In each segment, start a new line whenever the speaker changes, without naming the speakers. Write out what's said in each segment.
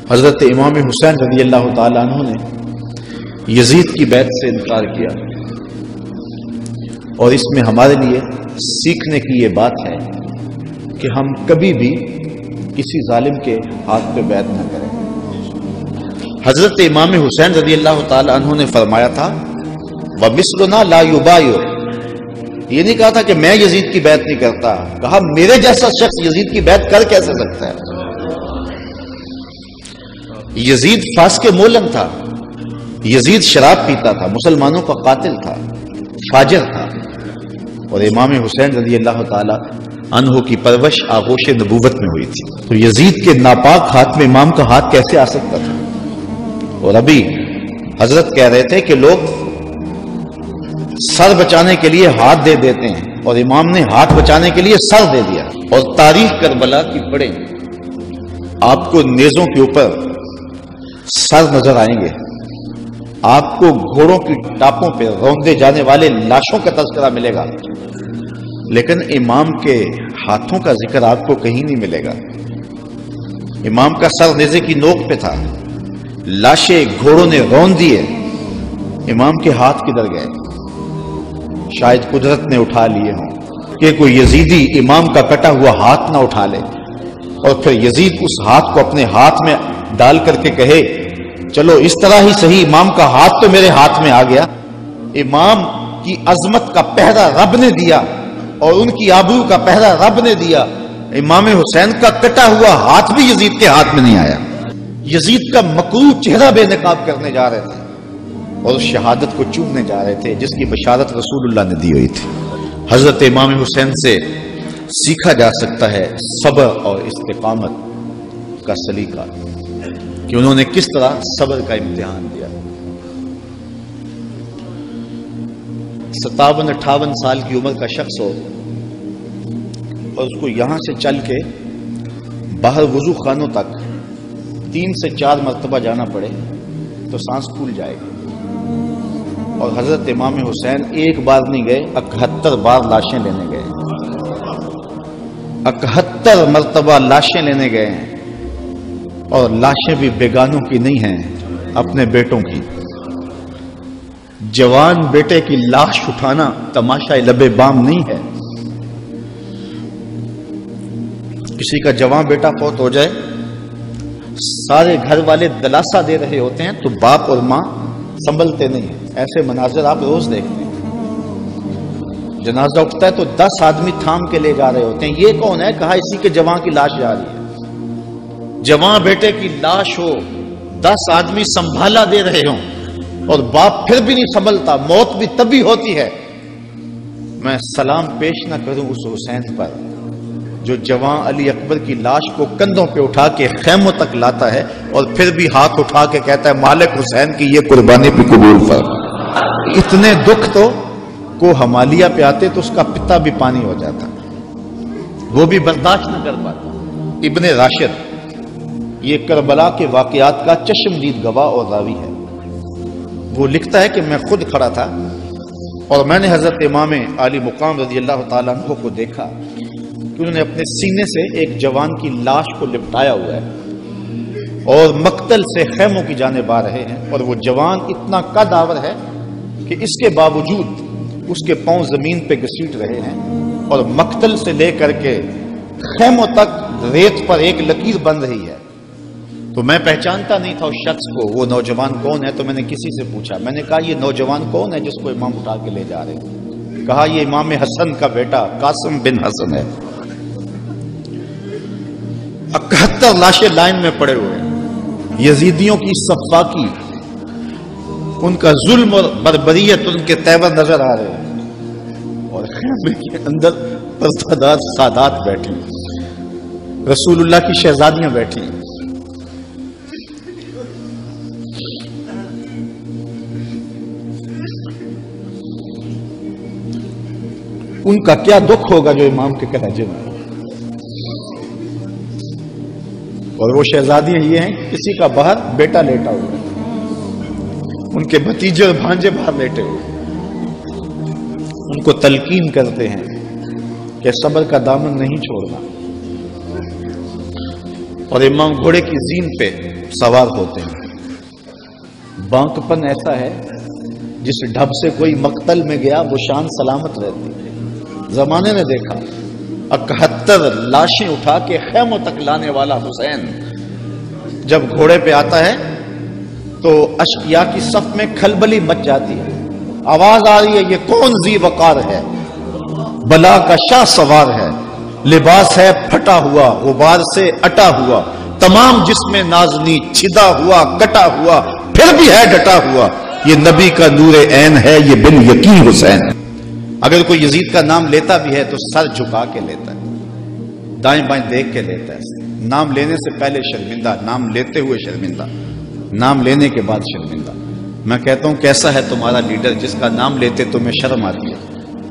حضرت امام حسین رضی اللہ تعالیٰ عنہ نے یزید کی بیعت سے انکار کیا، اور اس میں ہمارے لیے سیکھنے کی یہ بات ہے کہ ہم کبھی بھی کسی ظالم کے ہاتھ پہ بیعت نہ کریں۔ حضرت امام حسین رضی اللہ تعالیٰ عنہ نے فرمایا تھا وَمِثْلُنَا لَا يُبَايِعُ، یہ نہیں کہا تھا کہ میں یزید کی بیعت نہیں کرتا، کہا میرے جیسا شخص یزید کی بیعت کر کیسے سکتا ہے۔ یزید فاسق مولن تھا، یزید شراب پیتا تھا، مسلمانوں کا قاتل تھا، فاجر تھا، اور امام حسین رضی اللہ تعالی عنہ کی پرورش آغوش نبوت میں ہوئی تھی، تو یزید کے ناپاک ہاتھ میں امام کا ہاتھ کیسے آ سکتا تھا؟ اور ابھی حضرت کہہ رہے تھے کہ لوگ سر بچانے کے لیے ہاتھ دے دیتے ہیں، اور امام نے ہاتھ بچانے کے لیے سر دے دیا۔ اور تاریخ کربلا کی پڑھیں، آپ کو نیزوں کے اوپر سر نظر آئیں گے، آپ کو گھوڑوں کی ٹاپوں پہ روندے جانے والے لاشوں کا تذکرہ ملے گا، لیکن امام کے ہاتھوں کا ذکر آپ کو کہیں نہیں ملے گا۔ امام کا سر نیزے کی نوک پہ تھا، لاشیں گھوڑوں نے روند دیے، امام کے ہاتھ کدھر گئے؟ شاید قدرت نے اٹھا لیے ہوں کہ کوئی یزیدی امام کا کٹا ہوا ہاتھ نہ اٹھا لے، اور پھر یزید اس ہاتھ کو اپنے ہاتھ میں ڈال کر کے کہے چلو اس طرح ہی صحیح، امام کا ہاتھ تو میرے ہاتھ میں آ گیا۔ امام کی عظمت کا پہرا رب نے دیا، اور ان کی آبرو کا پہرا رب نے دیا، امام حسین کا کٹا ہوا ہاتھ بھی یزید کے ہاتھ میں نہیں آیا۔ یزید کا مکروہ چہرہ بے نقاب کرنے جا رہے تھے، اور اس شہادت کو چومنے جا رہے تھے جس کی بشارت رسول اللہ نے دی ہوئی تھی۔ حضرت امام حسین سے سیکھا جا سکتا ہے صبر اور استقامت کا سلیقہ، کہ انہوں نے کس طرح صبر کا امتحان دیا۔ 57-58 سال کی عمر کا شخص ہو اور اس کو یہاں سے چل کے باہر وضو خانوں تک 3 سے 4 مرتبہ جانا پڑے تو سانس پھول جائے گی، اور حضرت امام حسین ایک بار نہیں گئے، 71 بار لاشیں لینے گئے، 71 مرتبہ لاشیں لینے گئے ہیں، اور لاشیں بھی بیگانوں کی نہیں ہیں، اپنے بیٹوں کی۔ جوان بیٹے کی لاش اٹھانا تماشا لب بام نہیں ہے۔ کسی کا جوان بیٹا فوت ہو جائے، سارے گھر والے دلاسا دے رہے ہوتے ہیں تو باپ اور ماں سنبھلتے نہیں ہیں۔ ایسے مناظر آپ روز دیکھتے ہیں، جنازہ اٹھتا ہے تو 10 آدمی تھام کے لے جا رہے ہوتے ہیں، یہ کون ہے؟ کہا اسی کے جوان کی لاش جا رہی ہے۔ جوان بیٹے کی لاش ہو، 10 آدمی سنبھالا دے رہے ہوں، اور باپ پھر بھی نہیں سنبھلتا، موت بھی تبھی ہوتی ہے۔ میں سلام پیش نہ کروں اس حسین پر جو جوان علی اکبر کی لاش کو کندھوں پہ اٹھا کے خیموں تک لاتا ہے، اور پھر بھی ہاتھ اٹھا کے کہتا ہے مالک حسین کی یہ قربانی بھی قبول فرما۔ اتنے دکھ تو کو حمالیہ پہ آتے تو اس کا پتا بھی پانی ہو جاتا، وہ بھی برداشت نہ کر پاتا۔ ابن راشد یہ کربلا کے واقعات کا چشمدید گواہ اور راوی ہے۔ وہ لکھتا ہے کہ میں خود کھڑا تھا اور میں نے حضرت امام عالی مقام رضی اللہ تعالیٰ عنہ کو دیکھا کہ انہوں نے اپنے سینے سے ایک جوان کی لاش کو لپٹایا ہوا ہے اور مقتل سے خیموں کی جانب آ رہے ہیں، اور وہ جوان اتنا قد آور ہے کہ اس کے باوجود اس کے پاؤں زمین پہ گھسیٹ رہے ہیں، اور مقتل سے لے کر کے خیموں تک ریت پر ایک لکیر بن رہی ہے۔ تو میں پہچانتا نہیں تھا اس شخص کو، وہ نوجوان کون ہے؟ تو میں نے کسی سے پوچھا، میں نے کہا یہ نوجوان کون ہے جس کو امام اٹھا کے لے جا رہے ہیں؟ کہا یہ امام حسن کا بیٹا قاسم بن حسن ہے۔ 71 لاشیں لائن میں پڑے ہوئے ہیں، یزیدیوں کی سفاکی، ان کا ظلم اور بربریت ان کے تیور نظر آ رہے ہیں، اور خیمے کے اندر پرتادار سادات بیٹھے ہیں، رسول اللہ کی شہزادیاں بیٹھی ہیں۔ ان کا کیا دکھ ہوگا جو امام کے کلیجے میں، اور وہ شہزادیاں یہ ہیں کہ کسی کا باہر بیٹا لیٹا ہوا ہے، ان کے بھتیجے اور بھانجے باہر لیٹے ہوئے، ان کو تلقین کرتے ہیں کہ صبر کا دامن نہیں چھوڑنا، اور امام گھوڑے کی زین پہ سوار ہوتے ہیں. بانک پن ایسا ہے جس ڈھب سے کوئی مقتل میں گیا وہ شان سلامت رہتی ہے. زمانے نے دیکھا 71 لاشیں اٹھا کے خیموں تک لانے والا حسین جب گھوڑے پہ آتا ہے تو اشقیاء کی صف میں کھلبلی مچ جاتی ہے. آواز آ رہی ہے یہ کون ذی وقار ہے، بلا کا شاہ سوار ہے، لباس ہے پھٹا ہوا غبار سے اٹا ہوا، تمام جسم نازنی چھدا ہوا کٹا ہوا پھر بھی ہے ڈٹا ہوا، یہ نبی کا نور عین ہے، یہ بن یقین حسین. اگر کوئی یزید کا نام لیتا بھی ہے تو سر جھکا کے لیتا ہے، دائیں بائیں دیکھ کے لیتا ہے. نام لینے سے پہلے شرمندہ، نام لیتے ہوئے شرمندہ، نام لینے کے بعد شرمندہ. میں کہتا ہوں کیسا ہے تمہارا لیڈر جس کا نام لیتے تمہیں شرم آتی ہے،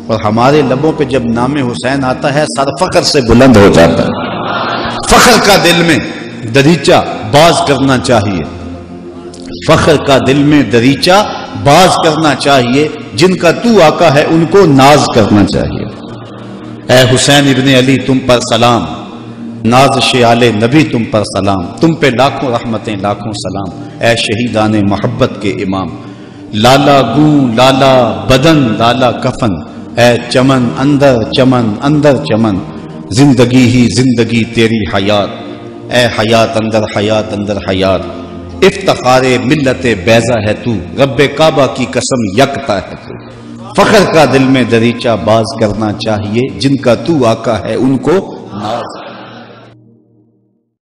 اور ہمارے لبوں پہ جب نام حسین آتا ہے سر فخر سے بلند ہو جاتا ہے. فخر کا دل میں دریچہ باز کرنا چاہیے، فخر کا دل میں دریچہ باز کرنا چاہیے، جن کا تو آقا ہے ان کو ناز کرنا چاہیے. اے حسین ابن علی تم پر سلام، ناز شیال نبی تم پر سلام، تم پہ لاکھوں رحمتیں لاکھوں سلام. اے شہیدان محبت کے امام، لالا گوں لالا بدن لالا کفن، اے چمن اندر چمن، زندگی ہی زندگی تیری حیات، اے حیات اندر حیات. افتخار ملت بیضا ہے تو، رب کعبہ کی قسم یکتا ہے تو. فخر کا دل میں دریچہ باز کرنا چاہیے، جن کا تو آقا ہے ان کو ناز